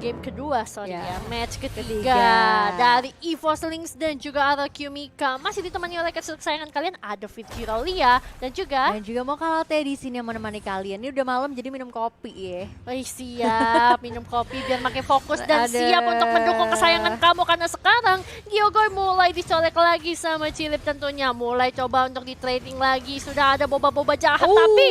game kedua, sorry Ya, ya, match ketiga ketiga. dari EVOS Lynx dan juga Araki Mika. Masih ditemani oleh kesayangan kalian, ada Fitri Rolia dan juga Dan juga mau Kalte di sini yang menemani kalian. Ini udah malam jadi minum kopi ya. siap minum kopi biar makin fokus dan Ada. siap untuk mendukung kesayangan kamu. Karena sekarang Gyogoi mulai dicolek lagi sama Cilip tentunya. Mulai coba untuk di trading lagi. Sudah ada boba-boba jahat tapi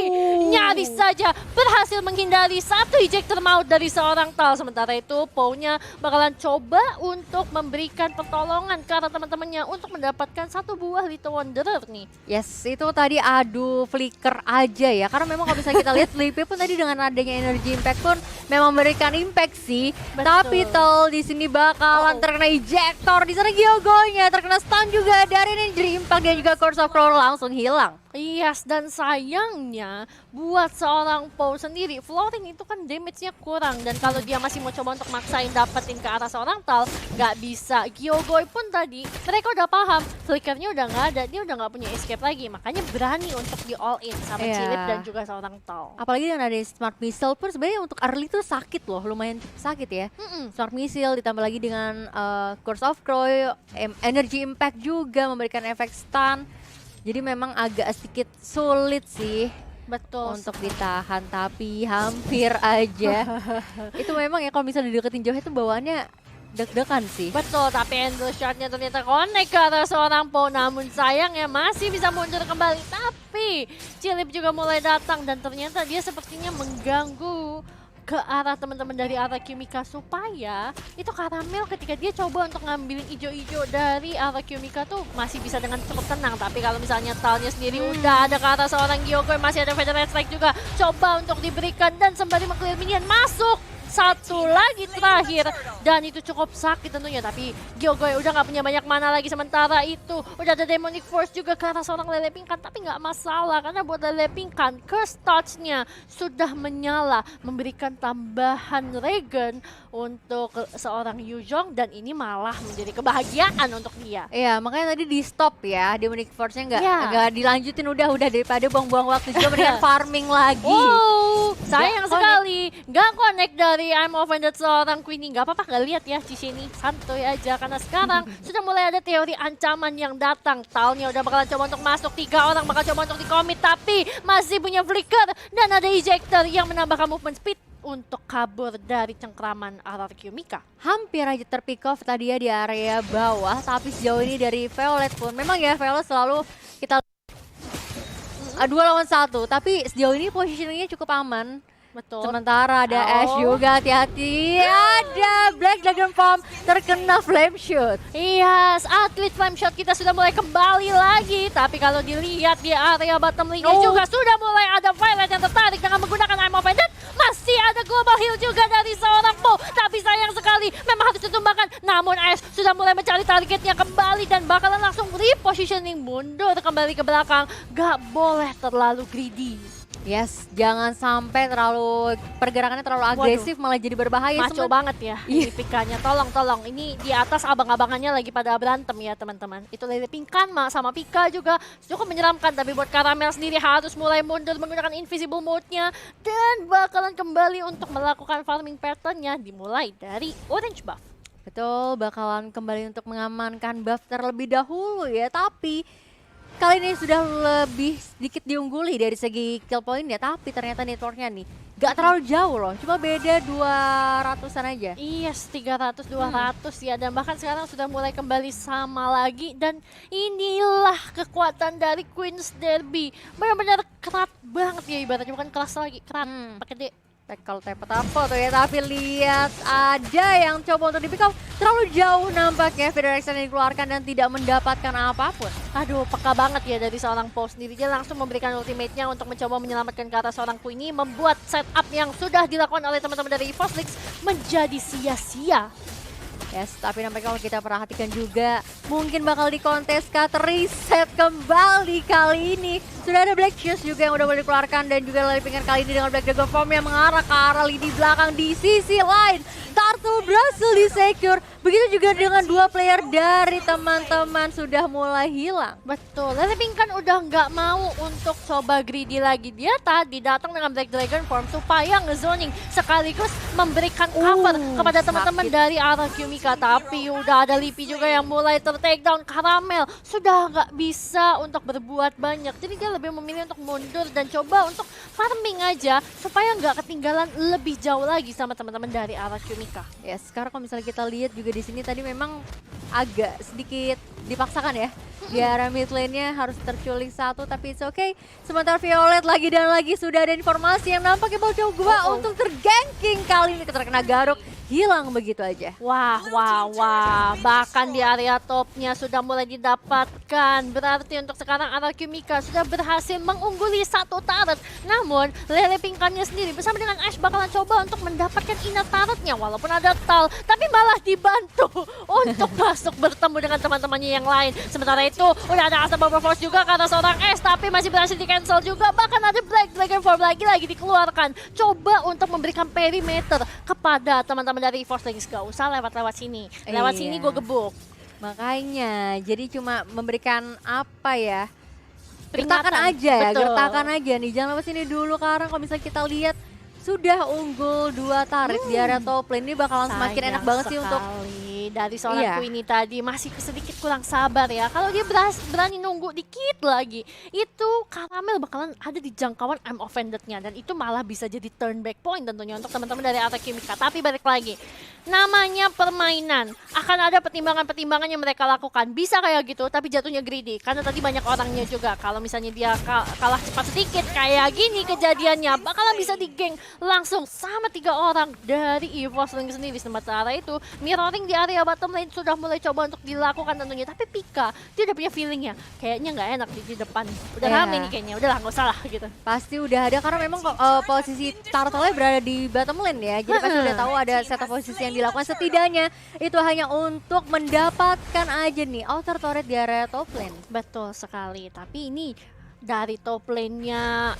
nyaris saja berhasil menghindari satu ejector maut dari seorang Tal. Sementara itu Pou-nya bakalan coba untuk memberikan pertolongan ke arah teman-temannya untuk mendapatkan satu buah Little Wanderer nih. Yes, itu tadi adu flicker aja ya. Karena memang kalau misalnya kita lihat Flippy pun tadi dengan adanya energy impact pun memang memberikan impact sih. Betul. Tapi Tel di sini bakalan terkena ejector. Di sana Gyogonya terkena stun juga dari energy impact dan juga Curse of Crow langsung hilang. Yes, dan sayangnya buat seorang Pou sendiri, flooring itu kan damage-nya kurang. Dan kalau dia masih mau coba untuk maksain dapetin ke arah seorang Tal, nggak bisa. Gyogoi pun tadi, mereka udah paham, flickernya udah nggak ada, dia udah nggak punya escape lagi. Makanya berani untuk di all-in sama Iya. Cilip dan juga seorang Tal. Apalagi dengan ada Smart Missile pun sebenarnya untuk early tuh sakit loh, lumayan sakit ya. Smart Missile ditambah lagi dengan Curse of Crow, Energy Impact juga memberikan efek stun. Jadi memang agak sedikit sulit sih Betul. untuk ditahan, tapi hampir aja. Itu memang ya kalau misalnya dideketin jauh itu bawaannya deg-degan sih. Betul, tapi Endless Shot-nya ternyata connect ke arah seorang Pou. Namun sayang ya masih bisa mundur kembali. Tapi Cilip juga mulai datang dan ternyata dia sepertinya mengganggu ke arah teman-teman dari Araki Mika supaya itu Karamel ketika dia coba untuk ngambilin ijo-ijo dari Araki Mika tuh masih bisa dengan cukup tenang. Tapi kalau misalnya Talnya sendiri udah ada ke arah seorang Gyogoi, masih ada Federate Strike juga coba untuk diberikan dan sembari meng-clear minion masuk. Satu lagi terakhir dan itu cukup sakit tentunya, tapi Gyogoi udah nggak punya banyak mana lagi. Sementara itu udah ada Demonic Force juga ke arah seorang Lele Pingkan, tapi nggak masalah karena buat Lele Pingkan Curse Touch-nya sudah menyala memberikan tambahan regen untuk seorang Yuzhong dan ini malah menjadi kebahagiaan untuk dia. Iya, makanya tadi di stop ya, Demonic Force-nya Iya. nggak dilanjutin, udah daripada buang-buang waktu juga mendingan farming lagi. Oh, sayang Nggak sekali nggak connect dari I'm Offended seorang Queenie. Nggak apa-apa, nggak lihat ya di sini, santuy aja karena sekarang sudah mulai ada teori ancaman yang datang. Talnya udah bakalan coba untuk masuk, 3 orang bakal coba untuk di-commit tapi masih punya flicker dan ada ejector yang menambahkan movement speed untuk kabur dari cengkraman Araki Mika. Hampir aja terpick off tadi ya di area bawah, tapi sejauh ini dari Violet pun memang ya Violet selalu kita 2 lawan 1, tapi sejauh ini positioningnya cukup aman. Betul. Sementara ada Ash juga, hati-hati. Ada Black Dragon Farm terkena Flame Shoot. Iya, atlet Flame Shot kita sudah mulai kembali lagi. Tapi kalau dilihat di area bottom lane juga sudah mulai ada Violet yang tertarik dengan menggunakan I'm Offended. Masih ada Global Heal juga dari seorang Pou. Tapi sayang sekali, memang harus ditumbangkan. Namun Ash sudah mulai mencari targetnya kembali dan bakalan langsung repositioning mundur kembali ke belakang. Gak boleh terlalu greedy. Yes, jangan sampai pergerakannya terlalu agresif malah jadi berbahaya. Maco banget ya ini Pikanya. Tolong. Ini di atas abang-abangannya lagi pada berantem ya teman-teman. Itu Lele Pingkan sama Pika juga cukup menyeramkan. Tapi buat Karamel sendiri harus mulai mundur menggunakan invisible mode-nya. Dan bakalan kembali untuk melakukan farming pattern-nya dimulai dari orange buff. Betul, bakalan kembali untuk mengamankan buff terlebih dahulu ya. Tapi kali ini sudah lebih sedikit diungguli dari segi kill point ya. Tapi ternyata networknya nih gak terlalu jauh loh. Cuma beda 200-an aja. Iya, 300-200 ya. Dan bahkan sekarang sudah mulai kembali sama lagi. Dan inilah kekuatan dari Queen's Derby. Benar-benar kerat banget ya ibaratnya. Bukan keras lagi, kerat. Pakai D. Tackle apa tuh ya, tapi lihat ada yang coba untuk di-pick up terlalu jauh nampaknya. Federation yang dikeluarkan dan tidak mendapatkan apapun. Aduh, peka banget ya dari seorang Pou sendiri. Dia langsung memberikan ultimate-nya untuk mencoba menyelamatkan ke arah seorang Queenie. Membuat setup yang sudah dilakukan oleh teman-teman dari EVOS Lynx menjadi sia-sia. Yes, tapi nampaknya kalau kita perhatikan juga mungkin bakal dikonteskan, reset kembali kali ini. Sudah ada Black Shoes juga yang udah boleh dikeluarkan dan juga Lele Pingkan kali ini dengan Black Dragon Form yang mengarah ke arah lini belakang di sisi lain. Turtle berhasil di-secure, Begitu juga dengan dua player dari teman-teman sudah mulai hilang. Betul, Leliping kan udah nggak mau untuk coba greedy lagi. Dia tadi datang dengan Black Dragon Form supaya ngezoning sekaligus memberikan cover kepada teman-teman dari arah Kumika. Tapi udah ada Lipi juga yang mulai ter-take down. Karamel sudah nggak bisa untuk berbuat banyak. Jadi dia lebih memilih untuk mundur dan coba untuk farming aja supaya nggak ketinggalan lebih jauh lagi sama teman-teman dari arah Kumika. Ya, sekarang kalau misalnya kita lihat juga di sini tadi memang agak sedikit dipaksakan ya. Di area mid lane-nya harus terculik satu, tapi it's okay. Sementara Violet lagi dan lagi sudah ada informasi yang nampaknya mau coba untuk terganking. Kali ini terkena garuk, hilang begitu aja. Wah, wah, wah. Bahkan di area topnya sudah mulai didapatkan. Berarti untuk sekarang arah Kumika sudah berhasil mengungguli satu turret. Namun, Lele Pingkannya sendiri bersama dengan Ash bakalan coba untuk mendapatkan inner turretnya. Walaupun ada Tal, tapi malah dibantu untuk masuk bertemu dengan teman-temannya yang lain. Sementara itu, udah ada Asa Bubble Force juga karena seorang Ash, tapi masih berhasil di-cancel juga. Bahkan ada Black Dragon Form lagi dikeluarkan. Coba untuk memberikan perimeter kepada teman-teman dari Force Lings. Gak usah lewat-lewat sini. Lewat sini gue gebuk. Makanya, jadi cuma memberikan apa ya? Peringatan. Gertakan aja ya, Betul. gertakan aja nih. Jangan lewat sini dulu karena kalau misalnya kita lihat sudah unggul 2 turret di area top lane ini bakalan semakin enak banget sih untuk dari seorang Queenie tadi masih sedikit kurang sabar ya. Kalau dia berani nunggu dikit lagi, itu Karamel bakalan ada di jangkauan I'm offended-nya dan itu malah bisa jadi turn back point tentunya untuk teman-teman dari Arah Kumika. Tapi balik lagi, namanya permainan, akan ada pertimbangan-pertimbangan yang mereka lakukan. Bisa kayak gitu, tapi jatuhnya greedy karena tadi banyak orangnya juga. Kalau misalnya dia kalah cepat sedikit kayak gini kejadiannya, bakalan bisa digeng langsung sama 3 orang dari EVOS Link sendiri. Sementara itu, mirroring di area bottom lane sudah mulai coba untuk dilakukan tentunya. Tapi Pika, dia udah punya feelingnya. Kayaknya nggak enak di depan. Udah rame nih kayaknya, udahlah nggak usah lah gitu. Pasti udah ada karena memang posisi turtle-nya berada di bottom lane ya. Jadi pasti udah tahu ada set posisi yang dilakukan. Setidaknya itu hanya untuk mendapatkan aja nih outer turret di area top lane. Betul sekali, tapi ini dari top lane-nya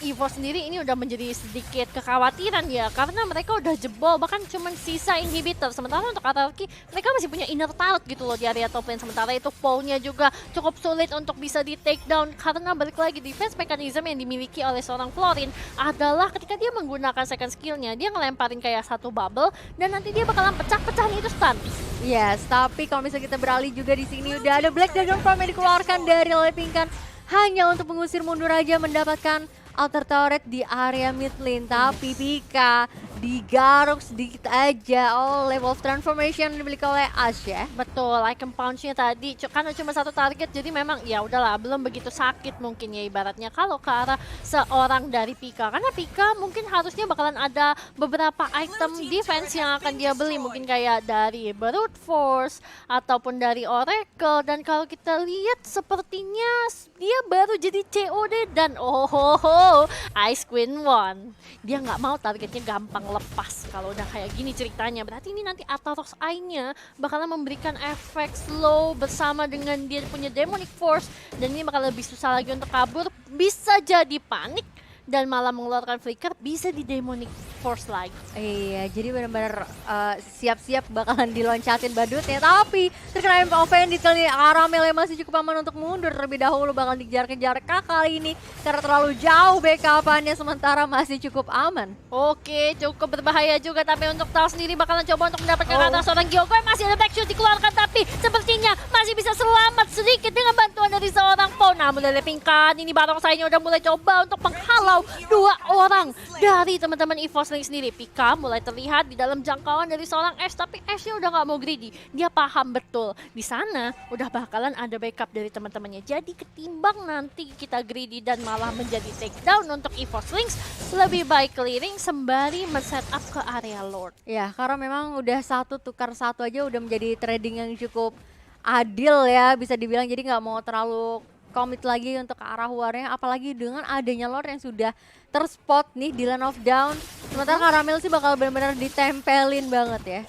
Evo sendiri ini udah menjadi sedikit kekhawatiran ya, karena mereka udah jebol bahkan cuman sisa inhibitor. Sementara untuk Araki mereka masih punya inner turret gitu loh di area top lane. Sementara itu Paul-nya juga cukup sulit untuk bisa di take down karena balik lagi defense mechanism yang dimiliki oleh seorang Florin adalah ketika dia menggunakan second skill-nya dia ngelemparin kayak satu bubble dan nanti dia bakalan pecah-pecahin itu stun. Yes, tapi kalau misalnya kita beralih juga di sini udah ada Black Dragon Form yang dikeluarkan dari Lepingkan hanya untuk mengusir mundur aja mendapatkan outer turret di area mid lane. Tapi Pika digaruk sedikit aja oleh Wolf Transformation yang dimiliki oleh Ash ya. Betul, icon punch-nya tadi karena cuma satu target jadi memang ya udahlah belum begitu sakit mungkin ya ibaratnya kalau ke arah seorang dari Pika. Karena Pika mungkin harusnya bakalan ada beberapa item defense yang akan dia beli mungkin kayak dari Brute Force ataupun dari Oracle, dan kalau kita lihat sepertinya dia baru jadi COD dan Ice Queen won. Dia nggak mau targetnya gampang lepas kalau udah kayak gini ceritanya. Berarti ini nanti Ataros Eye-nya bakalan memberikan efek slow bersama dengan dia punya Demonic Force dan ini bakal lebih susah lagi untuk kabur. Bisa jadi panik dan malah mengeluarkan flicker, bisa di Demonic Force lagi. Iya, jadi benar-benar siap-siap bakalan diloncatin badutnya. Tapi terkena offended kali ini, Karamel yang masih cukup aman untuk mundur terlebih dahulu, bakal dikejar-kejar kali ini karena terlalu jauh backup-annya, sementara masih cukup aman. Oke, cukup berbahaya juga, tapi untuk Tal sendiri bakalan coba untuk mendapatkan kata seorang Gyoko yang masih ada backshoot dikeluarkan, tapi sepertinya masih bisa selamat sedikit dengan bantuan dari seorang Pau. Namun Lepingkan ini barongsainya udah mulai coba untuk menghalau 2 orang dari teman-teman EVOS Link sendiri. Pika mulai terlihat di dalam jangkauan dari seorang Ash, tapi Ash-nya udah nggak mau greedy. Dia paham betul di sana udah bakalan ada backup dari teman-temannya. Jadi ketimbang nanti kita greedy dan malah menjadi takedown untuk EVOS Link, lebih baik clearing sembari men-set up ke area Lord. Ya, karena memang udah satu tukar satu aja udah menjadi trading yang cukup adil ya, bisa dibilang. Jadi nggak mau terlalu komit lagi untuk ke arah warnya, apalagi dengan adanya Lord yang sudah terspot nih di Land of Down. Sementara Karamel sih bakal benar-benar ditempelin banget ya.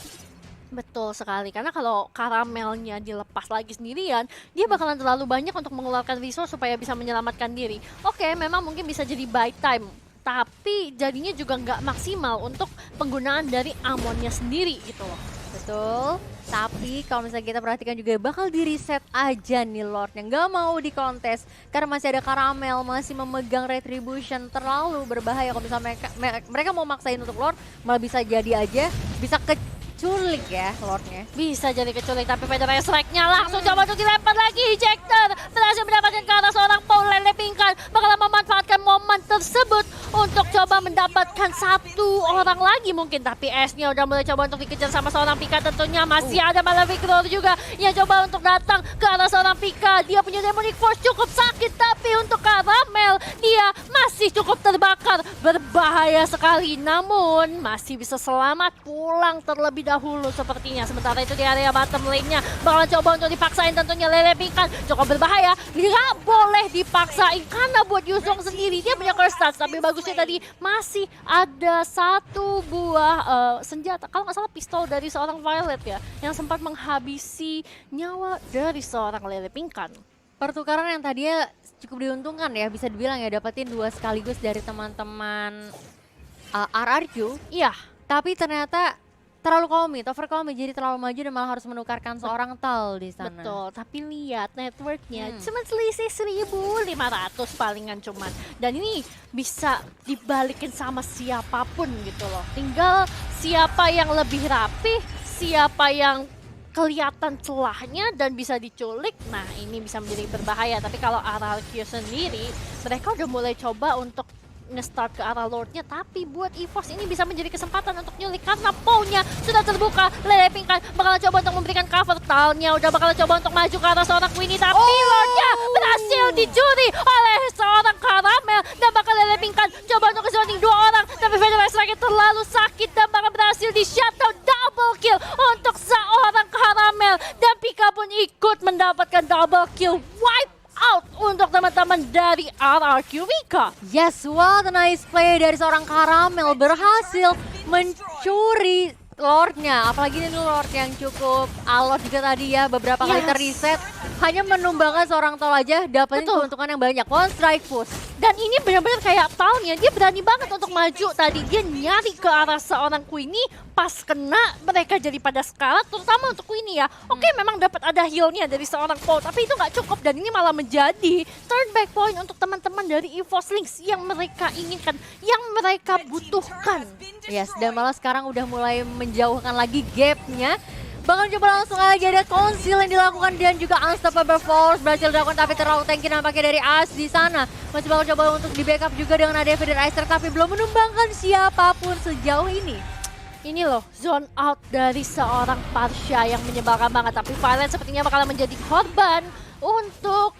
Betul sekali, karena kalau Karamelnya dilepas lagi sendirian, dia bakalan terlalu banyak untuk mengeluarkan resource supaya bisa menyelamatkan diri. Oke, memang mungkin bisa jadi buy time, tapi jadinya juga nggak maksimal untuk penggunaan dari Ammonnya sendiri gitu loh. Betul. Tapi kalau misalnya kita perhatikan juga bakal di reset aja nih Lordnya, nggak mau dikontes karena masih ada Karamel masih memegang Retribution, terlalu berbahaya kalau misalnya mereka mau maksain untuk Lord, malah bisa jadi aja bisa keculik ya Lordnya. Bisa jadi keculik, tapi Federer strike-nya langsung coba untuk dilempar lagi. Ejector berhasil mendapatkan ke arah seorang Paul. Lele Pingkan bakal memanfaatkan momen tersebut untuk coba mendapatkan satu orang lagi mungkin. Tapi S-nya udah mulai coba untuk dikejar sama seorang Pika tentunya. Masih ada Malefic Roar juga yang coba untuk datang ke arah seorang Pika. Dia punya Demonic Force cukup sakit, tapi untuk Karamel dia masih cukup terbakar. Berbahaya sekali, namun masih bisa selamat pulang terlebih dahulu sepertinya. Sementara itu di area bottom lane-nya bakalan coba untuk dipaksain tentunya Lele Pingkan. Cukup berbahaya, nggak boleh dipaksain karena buat Yuzong sendiri dia punya curse touch. Tapi bagusnya tadi masih ada satu buah senjata, kalau nggak salah pistol dari seorang Violet ya, yang sempat menghabisi nyawa dari seorang Lele Pingkan. Pertukaran yang tadinya cukup diuntungkan ya, bisa dibilang ya, dapetin 2 sekaligus dari teman-teman RRQ. Iya, Tapi ternyata terlalu overcommit, jadi terlalu maju dan malah harus menukarkan seorang Tal di sana. betul. Tapi lihat networknya cuma selisih 1.500 palingan cuman. Dan ini bisa dibalikin sama siapapun gitu loh. Tinggal siapa yang lebih rapih, siapa yang kelihatan celahnya dan bisa diculik. Nah, ini bisa menjadi berbahaya. Tapi kalau RRQ sendiri, mereka udah mulai coba untuk nge-start ke arah Lordnya, tapi buat EVOS ini bisa menjadi kesempatan untuk nyulik karena Paul-nya sudah terbuka. Lele Pingkan bakal coba untuk memberikan cover. Tal-nya udah bakal coba untuk maju ke arah seorang Queenie, tapi Lordnya berhasil dicuri oleh seorang Karamel dan bakal Lele Pingkan coba untuk zoning 2 orang, tapi Federer Strike terlalu sakit dan bakal berhasil di shutdown. Double kill untuk seorang Karamel dan Pika pun ikut mendapatkan double kill. Wipe out untuk teman-teman dari RRQ Mika. Yes, what a nice play dari seorang Karamel, berhasil mencuri Lordnya. Apalagi ini Lord yang cukup alot juga tadi ya, beberapa kali terreset. Hanya menumbangkan seorang Tal aja, dapetin keuntungan yang banyak. One strike push. Dan ini benar-benar kayak Tal-nya, dia berani banget untuk maju. Tadi dia nyari ke arah seorang Queenie, pas kena mereka jadi pada sekarat, terutama untuk Queenie ya. Oke, memang dapat ada heal-nya dari seorang Paul, tapi itu nggak cukup dan ini malah menjadi turn back point untuk teman-teman dari EVOS Lynx yang mereka inginkan, yang mereka butuhkan. Yes, dan malah sekarang udah mulai menjauhkan lagi gap-nya. Bakal coba langsung lagi ada conceal yang dilakukan dan juga unstoppable force berhasil dilakukan, tapi terlalu tanky nampaknya dari As di sana. Masih bakal coba untuk di backup juga dengan ada Federer Ice, tapi belum menumbangkan siapapun sejauh ini. Ini loh, zone out dari seorang Parsha yang menyebalkan banget, tapi Violet sepertinya bakal menjadi korban untuk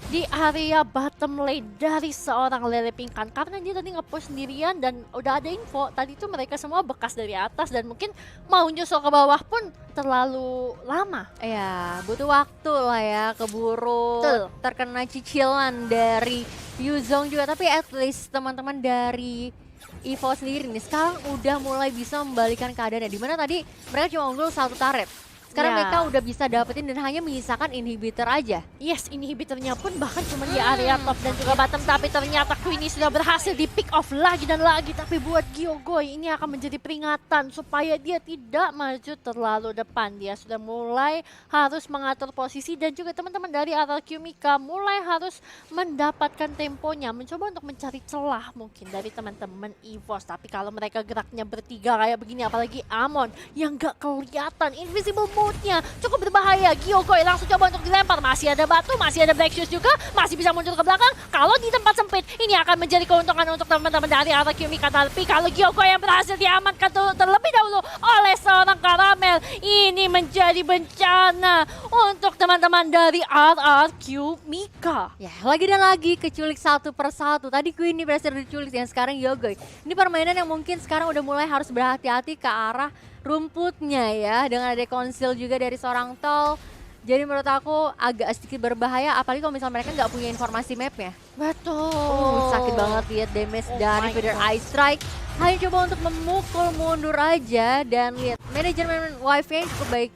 di area bottom lane dari seorang Lele Pingkan karena dia tadi nge-push sendirian dan udah ada info tadi tuh mereka semua bekas dari atas dan mungkin mau nyusul ke bawah pun terlalu lama. Ya, butuh waktu lah ya, keburu terkena cicilan dari Yuzong juga, tapi at least teman-teman dari Evo sendiri nih sekarang udah mulai bisa membalikan keadaannya, dimana tadi mereka cuma unggul 1 turret. Sekarang mereka udah bisa dapetin dan hanya menyisakan inhibitor aja. Yes, inhibitornya pun bahkan cuma di area top dan juga bottom. Tapi ternyata Queenie sudah berhasil di pick off lagi dan lagi. Tapi buat Gyogoy ini akan menjadi peringatan supaya dia tidak maju terlalu depan. Dia sudah mulai harus mengatur posisi dan juga teman-teman dari RRQ Mika mulai harus mendapatkan temponya. Mencoba untuk mencari celah mungkin dari teman-teman EVOS. Tapi kalau mereka geraknya bertiga kayak begini, apalagi Amon yang gak kelihatan, invisible mode-nya cukup berbahaya. Gyogoy langsung coba untuk dilempar. Masih ada batu, masih ada Black Shoes juga, masih bisa muncul ke belakang. Kalau di tempat sempit, ini akan menjadi keuntungan untuk teman-teman dari RRQ Mika. Tapi kalau Gyogoy yang berhasil diamankan terlebih dahulu oleh seorang Karamel, ini menjadi bencana untuk teman-teman dari RRQ Mika. Ya, lagi dan lagi keculik satu persatu. Tadi Queenie berhasil diculik, yang sekarang Gyogoy. Ini permainan yang mungkin sekarang udah mulai harus berhati-hati ke arah rumputnya ya, dengan ada conceal juga dari seorang Tal. Jadi menurut aku agak sedikit berbahaya, apalagi kalau misalnya mereka nggak punya informasi mapnya. Betul. Sakit banget lihat damage dari Federer Ice Strike. Hanya coba untuk memukul mundur aja dan lihat manajemen wave-nya cukup baik.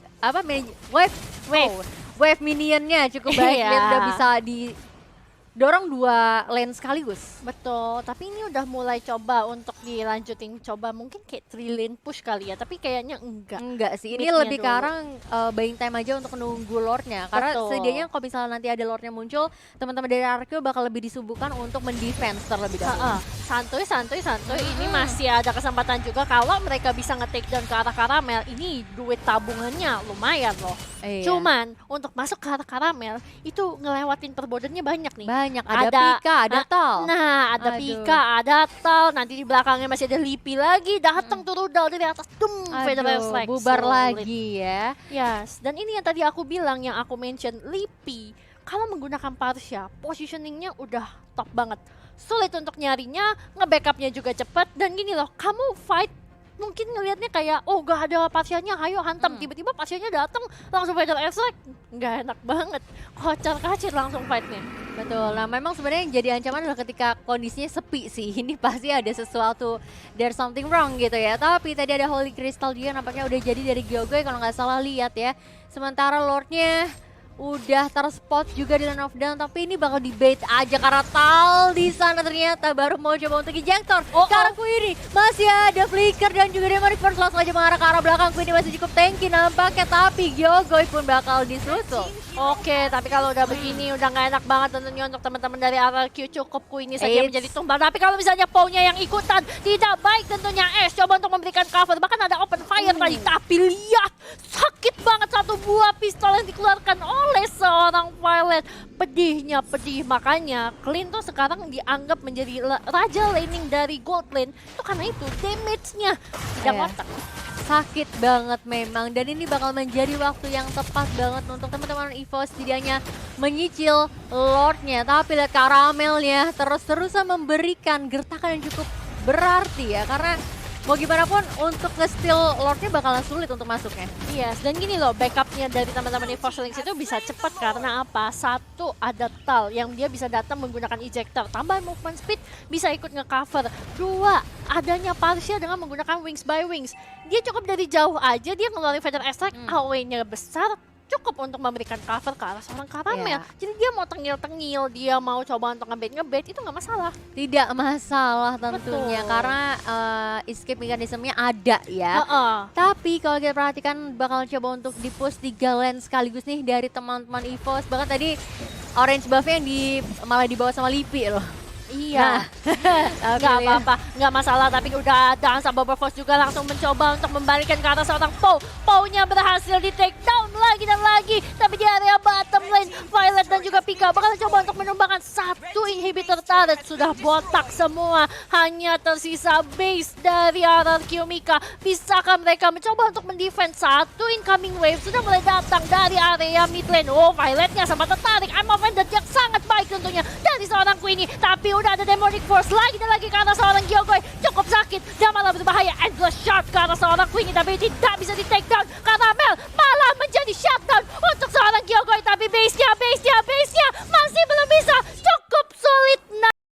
Wave minionnya cukup baik. Lihat udah bisa dorong 2 lane sekaligus. Betul, tapi ini udah mulai coba untuk dilanjutin coba mungkin kayak 3 lane push kali ya, tapi kayaknya enggak. Enggak sih, ini Mid-nya lebih dulu. ke arah buying time aja untuk menunggu lordnya. Karena Betul. setidaknya kalau misalnya nanti ada lordnya muncul, teman-teman dari RQ bakal lebih disubuhkan untuk mendefense terlebih dahulu. Ha-ha. Santuy. Ini masih ada kesempatan juga kalau mereka bisa nge-take down ke arah karamel. Ini duit tabungannya lumayan loh. Iya. Cuman untuk masuk ke arah karamel itu ngelewatin perbodennya banyak nih. Banyak, ada Ada- Pika, ada Tal. Nah, ada Aduh. Pika, ada Tal, nanti di belakangnya masih ada Lipi lagi, datang tuh rudal dari atas, Federal Aduh, Flag. bubar Sulit. lagi ya. Yes, dan ini yang tadi aku bilang, yang aku mention, Lipi, kalau menggunakan Parsha, positioningnya udah top banget. Sulit untuk nyarinya, nge-backupnya juga cepet, dan gini loh, kamu fight, mungkin ngelihatnya kayak, oh gak ada Parshanya, ayo hantam. Tiba-tiba Parshanya datang, langsung Federal Flag. Nggak enak banget, kocar-kacir langsung fightnya. Betul. Nah, memang sebenarnya yang jadi ancaman adalah ketika kondisinya sepi sih. Ini pasti ada sesuatu, there's something wrong gitu ya. Tapi tadi ada Holy Crystal juga nampaknya udah jadi dari Gyogoy kalau nggak salah lihat ya. Sementara Lordnya udah terspot juga di line of down, tapi ini bakal debate aja karena Tal di sana ternyata baru mau coba untuk injektor. Sekarang Queenie masih ada flicker dan juga Demonic Force langsung aja mengarah ke arah belakang. Queenie masih cukup tanky nampaknya, tapi Gyogoy pun bakal disusul. Oke, tapi kalau udah begini udah nggak enak banget tentunya untuk teman-teman dari RRQ. Cukup ini saja Eits. menjadi tumbal. Tapi kalau misalnya Pau-nya yang ikutan tidak baik tentunya Ash coba untuk memberikan cover. Bahkan ada open fire tadi, tapi lihat sakit banget satu buah pistol yang dikeluarkan oleh seorang Violet. Pedihnya pedih, makanya Clean tuh sekarang dianggap menjadi raja laning dari gold lane. Itu karena itu damage-nya tidak Iya. ngotak. Sakit banget memang, dan ini bakal menjadi waktu yang tepat banget untuk teman-teman EVO setidaknya menyicil Lordnya. Tapi lihat karamelnya terus-terusan memberikan gertakan yang cukup berarti ya, karena mau gimana pun untuk nge-steal Lordnya bakalan sulit untuk masuknya. Yes, dan gini loh, backupnya dari teman-teman di Force Links itu bisa cepat karena apa? Satu, ada Tal yang dia bisa datang menggunakan ejector, tambah movement speed, bisa ikut nge-cover. Dua, adanya Parsha dengan menggunakan Wings by Wings. Dia cukup dari jauh aja, dia ngeluarin Feather Extract, away-nya besar, cukup untuk memberikan cover ke arah seorang karamel. Iya. Jadi dia mau tengil-tengil, dia mau coba untuk ngebait, itu nggak masalah. Tidak masalah tentunya, Betul. karena escape mechanism-nya ada ya. Heeh. Tapi kalau kita perhatikan bakal coba untuk di-push 3 lane sekaligus nih dari teman-teman EVOS. Bahkan tadi orange buff-nya malah dibawa sama Lipi loh. Iya. Nah, Nggak apa-apa, nggak masalah, tapi udah ada Unstoppable Force juga langsung mencoba untuk membalikan ke arah seorang Pau. Pau-nya berhasil di take down lagi dan lagi, tapi di area bottom lane Violet dan juga Pika bakal coba untuk menumbangkan satu inhibitor turret. Sudah botak semua, hanya tersisa base dari RRQ Mika. Bisakah mereka mencoba untuk mendefend satu incoming wave? Sudah mulai datang dari area mid lane. Oh, Violetnya sempat tertarik, I'm offended yang sangat baik tentunya dari seorang Queenie, tapi udah ada Demonic Force lagi dan lagi ke arah seorang Gyogoy. Cukup sakit dan malah berbahaya. Endless shot ke arah seorang Queenie, tapi tidak bisa di take down. Karamel